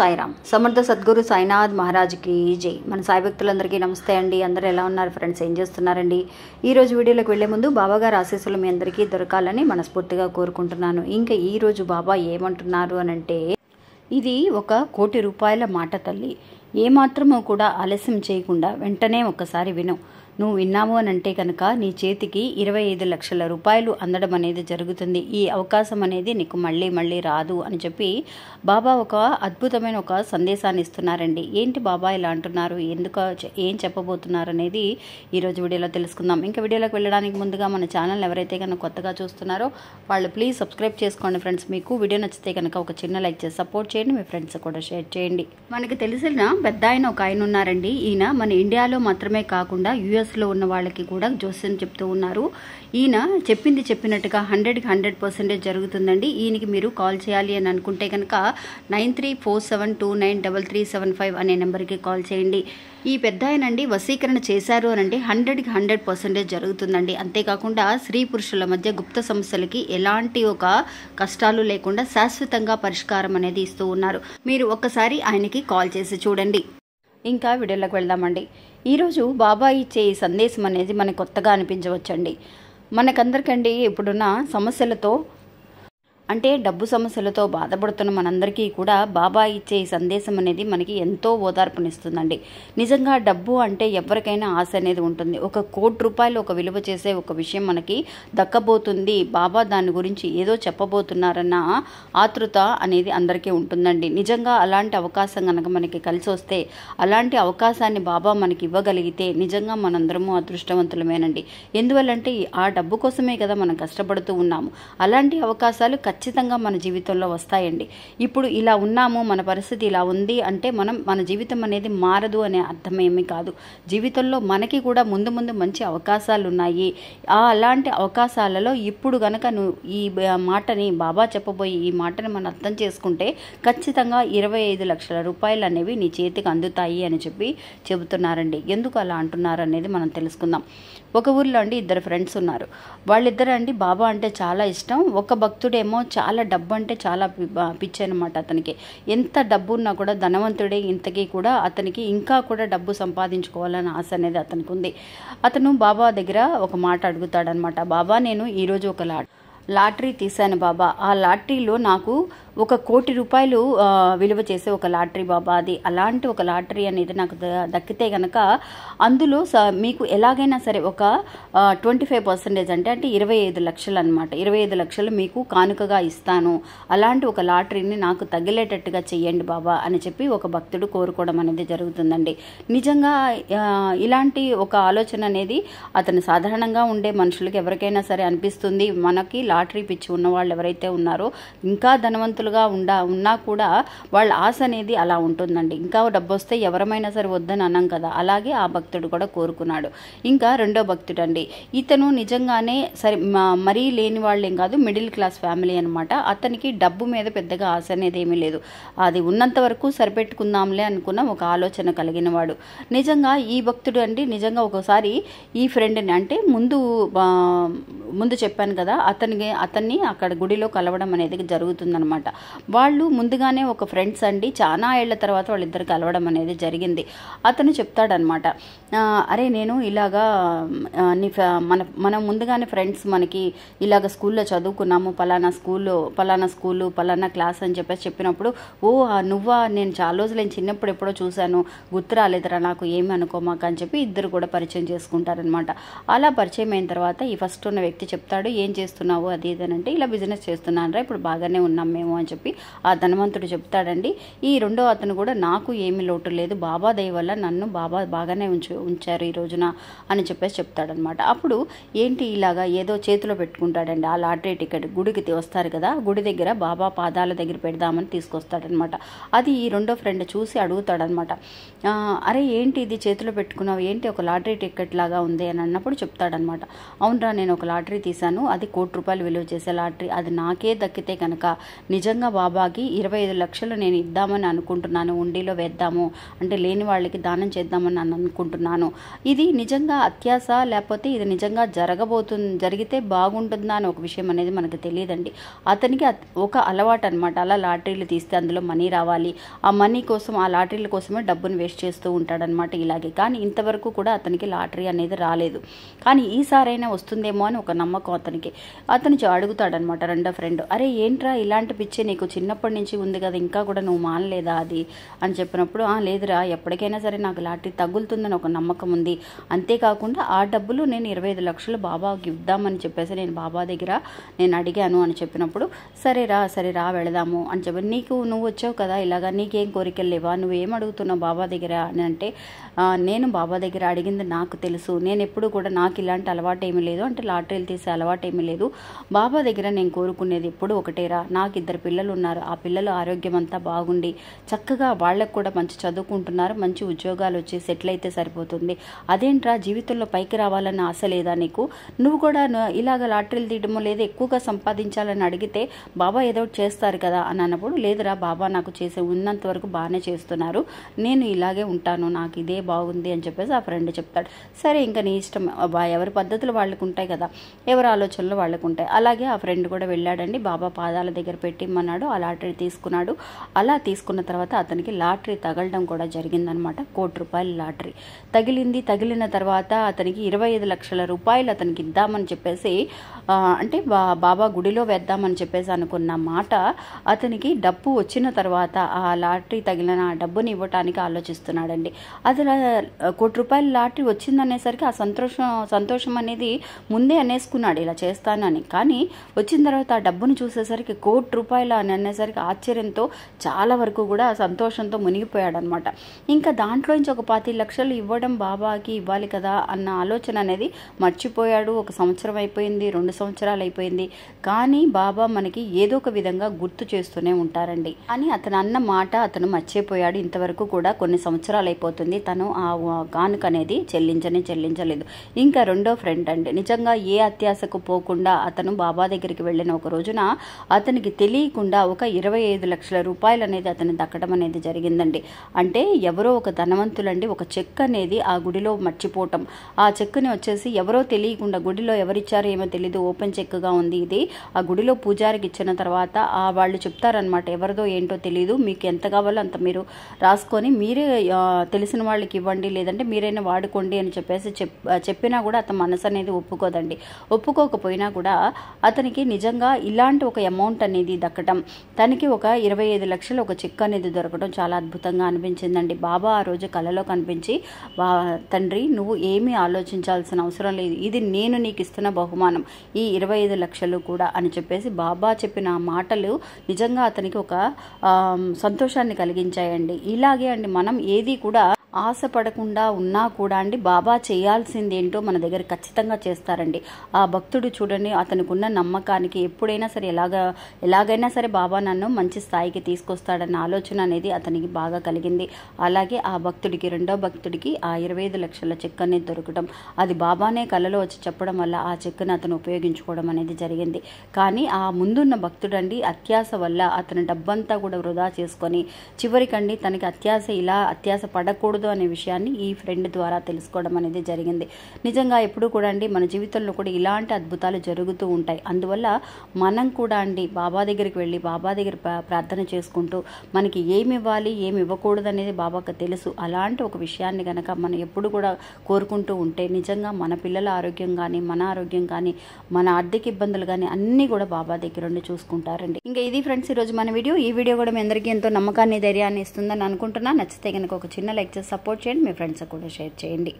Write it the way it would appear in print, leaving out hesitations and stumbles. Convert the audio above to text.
సాయిరామ్. సమర్థ సద్గురు సాయినాథ్ మహారాజ్కి జై. మన సాయి భక్తులందరికీ నమస్తే అండి. అందరూ ఎలా ఉన్నారు ఫ్రెండ్స్? ఏం చేస్తున్నారండి? ఈరోజు వీడియోలోకి వెళ్లే ముందు బాబాగారు ఆశీస్సులు మీ అందరికీ దొరకాలని మనస్ఫూర్తిగా కోరుకుంటున్నాను. ఇంకా ఈరోజు బాబా ఏమంటున్నారు అనంటే, ఇది 1 కోటి రూపాయల మాట తల్లి. ఏమాత్రమూ కూడా ఆలస్యం చేయకుండా వెంటనే ఒక్కసారి విను. నువ్వు విన్నాము అని అంటే కనుక నీ చేతికి 25 లక్షల రూపాయలు అందడం అనేది జరుగుతుంది. ఈ అవకాశం అనేది నీకు మళ్ళీ మళ్ళీ రాదు అని చెప్పి బాబా ఒక అద్భుతమైన ఒక సందేశాన్ని ఇస్తున్నారండి. ఏంటి బాబా ఇలా అంటున్నారు, ఏం చెప్పబోతున్నారు అనేది ఈరోజు వీడియోలో తెలుసుకుందాం. ఇంకా వీడియోలోకి వెళ్ళడానికి ముందుగా మన ఛానల్ ఎవరైతే కనుక కొత్తగా చూస్తున్నారో వాళ్ళు ప్లీజ్ సబ్స్క్రైబ్ చేసుకోండి ఫ్రెండ్స్. మీకు వీడియో నచ్చితే కనుక ఒక చిన్న లైక్ చేసి సపోర్ట్ చేయండి, మీ ఫ్రెండ్స్ కూడా షేర్ చేయండి. మనకి తెలిసిన పెద్ద ఆయన ఒక ఆయన ఉన్నారండి. ఈయన మన ఇండియాలో మాత్రమే కాకుండా యుఎస్లో ఉన్న వాళ్ళకి కూడా జోస్యం చెప్తూ ఉన్నారు. ఈయన చెప్పింది చెప్పినట్టుగా 100కి 100% జరుగుతుందండి. ఈయనకి మీరు కాల్ చేయాలి అని అనుకుంటే కనుక 9347293375 అనే నెంబర్కి కాల్ చేయండి. ఈ పెద్ద ఆయనండి వశీకరణ చేశారు అనంటే 100కి 100% జరుగుతుందండి. అంతేకాకుండా స్త్రీ పురుషుల మధ్య గుప్త సమస్యలకి ఎలాంటి ఒక కష్టాలు లేకుండా శాశ్వతంగా పరిష్కారం అనేది ఇస్తూ ఉన్నారు. మీరు ఒక్కసారి ఆయనకి కాల్ చేసి చూడండి. ఇంకా వీడియోలోకి వెళ్దామండి. ఈరోజు బాబా ఇచ్చే ఈ సందేశం అనేది మనకు కొత్తగా అనిపించవచ్చండి. మనకందరికండి ఇప్పుడున్న సమస్యలతో అంటే డబ్బు సమస్యలతో బాధపడుతున్న మనందరికీ కూడా బాబా ఇచ్చే ఈ సందేశం అనేది మనకి ఎంతో ఓదార్పునిస్తుందండి. నిజంగా డబ్బు అంటే ఎవరికైనా ఆశ అనేది ఉంటుంది. 1 కోటి రూపాయలు ఒక విలువ చేసే ఒక విషయం మనకి దక్కబోతుంది, బాబా దాని గురించి ఏదో చెప్పబోతున్నారన్న ఆతృత అనేది అందరికీ ఉంటుందండి. నిజంగా అలాంటి అవకాశం కనుక మనకి కలిసి వస్తే, అలాంటి అవకాశాన్ని బాబా మనకి ఇవ్వగలిగితే నిజంగా మనందరము అదృష్టవంతులమేనండి. ఎందువల్లంటే ఆ డబ్బు కోసమే కదా మనం కష్టపడుతూ ఉన్నాము. అలాంటి అవకాశాలు ఖచ్చితంగా మన జీవితంలో వస్తాయండి. ఇప్పుడు ఇలా ఉన్నాము, మన పరిస్థితి ఇలా ఉంది అంటే మన జీవితం అనేది మారదు అనే అర్థమేమీ కాదు. జీవితంలో మనకి కూడా ముందు మంచి అవకాశాలు ఉన్నాయి. అలాంటి అవకాశాలలో ఇప్పుడు గనక నువ్వు ఈ మాటని బాబా చెప్పబోయి ఈ మాటని మనం అర్థం చేసుకుంటే ఖచ్చితంగా 25 లక్షల రూపాయలు అనేవి నీ చేతికి అందుతాయి అని చెప్పి చెబుతున్నారండి. ఎందుకు అలా అంటున్నారు అనేది మనం తెలుసుకుందాం. ఒక ఊర్లో అండి 2 ఫ్రెండ్స్ ఉన్నారు. వాళ్ళిద్దరు అండి బాబా అంటే చాలా ఇష్టం. ఒక భక్తుడేమో చాలా డబ్బు అంటే చాలా పిచ్చి అనమాట. అతనికి ఎంత డబ్బు ఉన్నా కూడా ధనవంతుడే, ఇంతకీ కూడా అతనికి ఇంకా కూడా డబ్బు సంపాదించుకోవాలని ఆశ అనేది అతనికి ఉంది. అతను బాబా దగ్గర ఒక మాట అడుగుతాడనమాట. బాబా, నేను ఈరోజు ఒక లాటరీ తీశాను బాబా. ఆ లాటరీలో నాకు 1 కోటి రూపాయలు విలువ చేసే ఒక లాటరీ బాబా. అది అలాంటి ఒక లాటరీ అనేది నాకు దక్కితే కనుక అందులో మీకు ఎలాగైనా సరే ఒక 25% అంటే 25 లక్షలు అనమాట. 25 లక్షలు మీకు కానుకగా ఇస్తాను. అలాంటి ఒక లాటరీని నాకు తగిలేటట్టుగా చెయ్యండి బాబా అని చెప్పి ఒక భక్తుడు కోరుకోవడం అనేది జరుగుతుందండి. నిజంగా ఇలాంటి ఒక ఆలోచన అనేది అతను సాధారణంగా ఉండే మనుషులకి ఎవరికైనా సరే అనిపిస్తుంది. మనకి లాటరీ పిచ్చి ఉన్న వాళ్ళు ఎవరైతే ఉన్నారో, ఇంకా ధనవంతులుగా ఉన్నా కూడా వాళ్ళ ఆశ అనేది అలా ఉంటుందండి. ఇంకా డబ్బు వస్తే ఎవరమైనా సరే వద్దని అన్నాం కదా, అలాగే ఆ భక్తుడు కూడా కోరుకున్నాడు. ఇంకా రెండో భక్తుడు అండి, ఇతను నిజంగానే సరే మరీ లేని వాళ్ళేం కాదు, మిడిల్ క్లాస్ ఫ్యామిలీ అనమాట. అతనికి డబ్బు మీద పెద్దగా ఆశ అనేది ఏమీ లేదు. అది ఉన్నంత వరకు సరిపెట్టుకుందాంలే అనుకున్న ఒక ఆలోచన కలిగిన వాడు. నిజంగా ఈ భక్తుడు అండి నిజంగా ఒకసారి ఈ ఫ్రెండ్ని అంటే ముందు చెప్పాను కదా, అతన్ని అక్కడ గుడిలో కలవడం అనేది జరుగుతుందనమాట. వాళ్ళు ముందుగానే ఒక ఫ్రెండ్స్ అండి, చాలా ఏళ్ల తర్వాత వాళ్ళిద్దరు కలవడం అనేది జరిగింది. అతను చెప్తాడనమాట, అరే నేను ఇలాగా మనం ముందుగానే ఫ్రెండ్స్ మనకి ఇలాగ స్కూల్లో చదువుకున్నాము, పలానా స్కూలు పలానా క్లాస్ అని చెప్పినప్పుడు, ఓ నువ్వా, నేను చాలా రోజులు చిన్నప్పుడు ఎప్పుడో చూశాను, గుర్తు రాలేదురా నాకు, ఏమి అనుకోమాక అని చెప్పి ఇద్దరు కూడా పరిచయం చేసుకుంటారనమాట. అలా పరిచయం అయిన తర్వాత ఈ ఫస్ట్ ఉన్న వ్యక్తి చెప్తాడు, ఏం చేస్తున్నావు అది ఇదనంటే, ఇలా బిజినెస్ చేస్తున్నానరా, ఇప్పుడు బాగానే ఉన్నాం మేము అని చెప్పి ఆ ధనవంతుడు చెప్తాడండి. ఈ రెండో అతను కూడా, నాకు ఏమీ లోటు లేదు, బాబా దయ వల్ల నన్ను బాబా బాగానే ఉంచారు ఈ రోజున అని చెప్పేసి చెప్తాడనమాట. అప్పుడు ఏంటి ఇలాగా ఏదో చేతిలో పెట్టుకుంటాడండి ఆ లాటరీ టికెట్. గుడికి వస్తారు కదా, గుడి దగ్గర బాబా పాదాల దగ్గర పెడదామని తీసుకొస్తాడనమాట. అది ఈ రెండో ఫ్రెండ్ చూసి అడుగుతాడనమాట, అరే ఏంటి ఇది చేతిలో పెట్టుకున్నావు, ఏంటి ఒక లాటరీ టికెట్ లాగా ఉంది అని అన్నప్పుడు చెప్తాడనమాట, అవునరా నేను ఒక లాటరీ లాటరీ తీశాను, అది ₹1,00,00,000 విలువ చేసే లాటరీ. అది నాకే దక్కితే కనుక నిజంగా బాబాకి 25 లక్షలు నేను ఇద్దామని అనుకుంటున్నాను. ఉండిలో వేద్దాము అంటే లేని వాళ్ళకి దానం చేద్దామని నేను అనుకుంటున్నాను. ఇది నిజంగా అత్యాశ లేకపోతే ఇది నిజంగా జరిగితే బాగుంటుందా అని ఒక విషయం అనేది మనకు తెలియదండి. అతనికి ఒక అలవాటు అనమాట. అలా లాటరీలు తీస్తే అందులో మనీ రావాలి, ఆ మనీ కోసం ఆ లాటరీల కోసమే డబ్బును వేస్ట్ చేస్తూ ఉంటాడనమాట ఇలాగే. కానీ ఇంతవరకు కూడా అతనికి లాటరీ అనేది రాలేదు. కానీ ఈసారైనా వస్తుందేమో అని ఒక నమ్మకం అతను అడుగుతాడనమాట రెండో ఫ్రెండ్, అరే ఏంట్రా ఇలాంటి పిచ్చి నీకు చిన్నప్పటి నుంచి ఉంది కదా, ఇంకా కూడా నువ్వు మానలేదా అది అని చెప్పినప్పుడు, లేదురా ఎప్పటికైనా సరే నాకు లాటరీ తగులుతుందని ఒక నమ్మకం ఉంది, అంతేకాకుండా ఆ డబ్బులు నేను 25 లక్షలు బాబాకి ఇద్దామని చెప్పేసి నేను బాబా దగ్గర నేను అడిగాను అని చెప్పినప్పుడు, సరేరా వెళదాము అని చెప్పి, నువ్వు వచ్చావు కదా ఇలాగా, నీకేం కోరికలు లేవా, నువ్వేం అడుగుతున్నావు బాబా దగ్గర అని అంటే, నేను బాబా దగ్గర అడిగింది నాకు తెలుసు, నేను ఎప్పుడు కూడా నాకు ఇలాంటి అలవాటు ఏమీ లేదు, అంటే లాటరీలు తీసే అలవాటు ఏమీ లేదు, బాబా దగ్గర నేను కోరుకునేది ఎప్పుడు ఒకటేరా, నాకు 2 పిల్లలు ఉన్నారు, ఆ పిల్లలు ఆరోగ్యం అంతా బాగుండి చక్కగా వాళ్ళకు కూడా మంచి చదువుకుంటున్నారు, మంచి ఉద్యోగాలు వచ్చి సెటిల్ అయితే సరిపోతుంది, అదేంట్రా జీవితంలో పైకి రావాలన్న ఆశ లేదా నీకు, నువ్వు కూడా ఇలాగ లాటరీలు తీయడమో లేదా ఎక్కువగా సంపాదించాలని అడిగితే బాబా ఏదో చేస్తారు కదా అని అన్నప్పుడు, లేదురా బాబా నాకు ఉన్నంత వరకు బాగానే చేస్తున్నారు, నేను ఇలాగే ఉంటాను, నాకు ఇదే బాగుంది అని చెప్పేసి ఆ ఫ్రెండ్ చెప్తాడు. సరే ఇంకా నీ ఇష్టం, ఎవరి పద్ధతులు వాళ్ళకు ఉంటాయి కదా, ఎవరి ఆలోచనలు వాళ్ళకు ఉంటాయి. అలాగే ఆ ఫ్రెండ్ కూడా వెళ్ళాడండి, బాబా పాదాల దగ్గర పెట్టిమ్మన్నాడు, ఆ లాటరీ తీసుకున్నాడు. అలా తీసుకున్న తర్వాత అతనికి లాటరీ తగలడం కూడా జరిగిందనమాట. ₹1,00,00,000 లాటరీ తగిలిన తర్వాత అతనికి 25 లక్షల రూపాయలు అతనికి ఇద్దామని చెప్పేసి అంటే బాబా గుడిలో వేద్దామని చెప్పేసి అనుకున్న మాట అతనికి డబ్బు వచ్చిన తర్వాత ఆ లాటరీ తగిలిన ఆ డబ్బుని ఇవ్వటానికి ఆలోచిస్తున్నాడండి. అది ₹1,00,00,000 లాటరీ వచ్చిందనేసరికి ఆ సంతోషం అనేది ముందే అనేసుకున్నాడు ఇలా చేస్తాను అని. కానీ వచ్చిన తర్వాత ఆ డబ్బును చూసేసరికి ₹1,00,00,000 అని అనేసరికి ఆశ్చర్యంతో చాలా వరకు కూడా సంతోషంతో మునిగిపోయాడు అనమాట. ఇంకా దాంట్లోంచి ఒక 25 లక్షలు ఇవ్వడం బాబాకి ఇవ్వాలి కదా అన్న ఆలోచన అనేది మర్చిపోయాడు. 1 సంవత్సరం అయిపోయింది, 2 సంవత్సరాలు అయిపోయింది, కానీ బాబా మనకి ఏదో ఒక విధంగా గుర్తు చేస్తూనే ఉంటారండి. అని అతను అన్న మాట అతను మర్చిపోయాడు. ఇంతవరకు కూడా కొన్ని సంవత్సరాలు అయిపోతుంది తను ఆ కానుక అనేది చెల్లించలేదు. ఇంకా రెండో ఫ్రెండ్ అండి, నిజంగా ఏ అత్యాశకు పోకుండా అతను బాబా దగ్గరికి వెళ్ళిన ఒక రోజున అతనికి తెలియకుండా ఒక 25 లక్షల రూపాయలు అనేది అతను దక్కడం అనేది జరిగిందండి. అంటే ఎవరో ఒక ధనవంతులండి ఒక చెక్ అనేది ఆ గుడిలో మర్చిపోవటం, ఆ చెక్కుని వచ్చేసి ఎవరో తెలియకుండా, గుడిలో ఎవరిచ్చారో ఏమో తెలియదు, ఓపెన్ చెక్గా ఉంది ఇది, ఆ గుడిలో పూజారికి ఇచ్చిన తర్వాత వాళ్ళు చెప్తారనమాట, ఎవరిదో ఏంటో తెలియదు, మీకు ఎంత కావాలో అంత మీరు రాసుకొని మీరే తెలిసిన వాళ్ళకి ఇవ్వండి, లేదంటే మీరైనా వాడుకోండి అని చెప్పేసి చెప్పినా కూడా అతని మనసు అనేది ఒప్పుకోకపోయినా కూడా అతనికి నిజంగా ఇలాంటి ఒక అమౌంట్ అనేది దక్కడం, తనకి ఒక 25 లక్షలు ఒక చెక్ అనేది దొరకడం చాలా అద్భుతంగా అనిపించిందండి. బాబా ఆ రోజు కలలో కనిపించి, తండ్రి నువ్వు ఏమీ ఆలోచించాల్సిన అవసరం లేదు, ఇది నేను నీకు ఇస్తున్న బహుమానం, ఈ 25 లక్షలు కూడా అని చెప్పేసి బాబా చెప్పిన మాటలు నిజంగా అతనికి ఒక సంతోషాన్ని కలిగించాయండి. ఇలాగే అండి మనం ఏది కూడా ఆశపడకుండా ఉన్నా కూడా అండి బాబా చేయాల్సింది ఏంటో మన దగ్గర ఖచ్చితంగా చేస్తారండి. ఆ భక్తుడు చూడండి అతనికి ఉన్న నమ్మకానికి ఎప్పుడైనా సరే ఎలాగైనా సరే బాబా నన్ను మంచి స్థాయికి తీసుకొస్తాడన్న ఆలోచన అనేది అతనికి బాగా కలిగింది. అలాగే ఆ భక్తుడికి రెండో భక్తుడికి ఆ 25 లక్షల చెక్ అనేది దొరకడం, అది బాబానే కలలో వచ్చి చెప్పడం వల్ల ఆ చెక్ను అతను ఉపయోగించుకోవడం అనేది జరిగింది. కానీ ఆ ముందున్న భక్తుడు అండి అత్యాశ వల్ల అతను డబ్బంతా కూడా వృధా చేసుకొని చివరికండి తనకి అత్యాశ పడకూడదు అనే విషయాన్ని ఈ ఫ్రెండ్ ద్వారా తెలుసుకోవడం అనేది జరిగింది. నిజంగా ఎప్పుడు కూడా అండి మన జీవితంలో కూడా ఇలాంటి అద్భుతాలు జరుగుతూ ఉంటాయి. అందువల్ల మనం కూడా అండి బాబా దగ్గరికి వెళ్ళి బాబా దగ్గర ప్రార్థన చేసుకుంటూ మనకి ఏమి ఇవ్వాలి ఏమి ఇవ్వకూడదు అనేది బాబాకు తెలుసు. అలాంటి ఒక విషయాన్ని కనుక మనం ఎప్పుడు కూడా కోరుకుంటూ ఉంటే నిజంగా మన పిల్లల ఆరోగ్యం కానీ మన ఆరోగ్యం కానీ మన ఆర్థిక ఇబ్బందులు కానీ అన్నీ కూడా బాబా దగ్గర ఉండి చూసుకుంటారండి. ఇంకా ఇది ఫ్రెండ్స్ ఈరోజు మన వీడియో. ఈ వీడియో కూడా మీ అందరికీ ఎంతో నమ్మకాన్ని ధైర్యాన్ని ఇస్తుందని అనుకుంటున్నా. నచ్చితే కనుక ఒక చిన్న లైక్ చేసి సపోర్ట్ చేయండి, మీ ఫ్రెండ్స్ కూడా షేర్ చేయండి.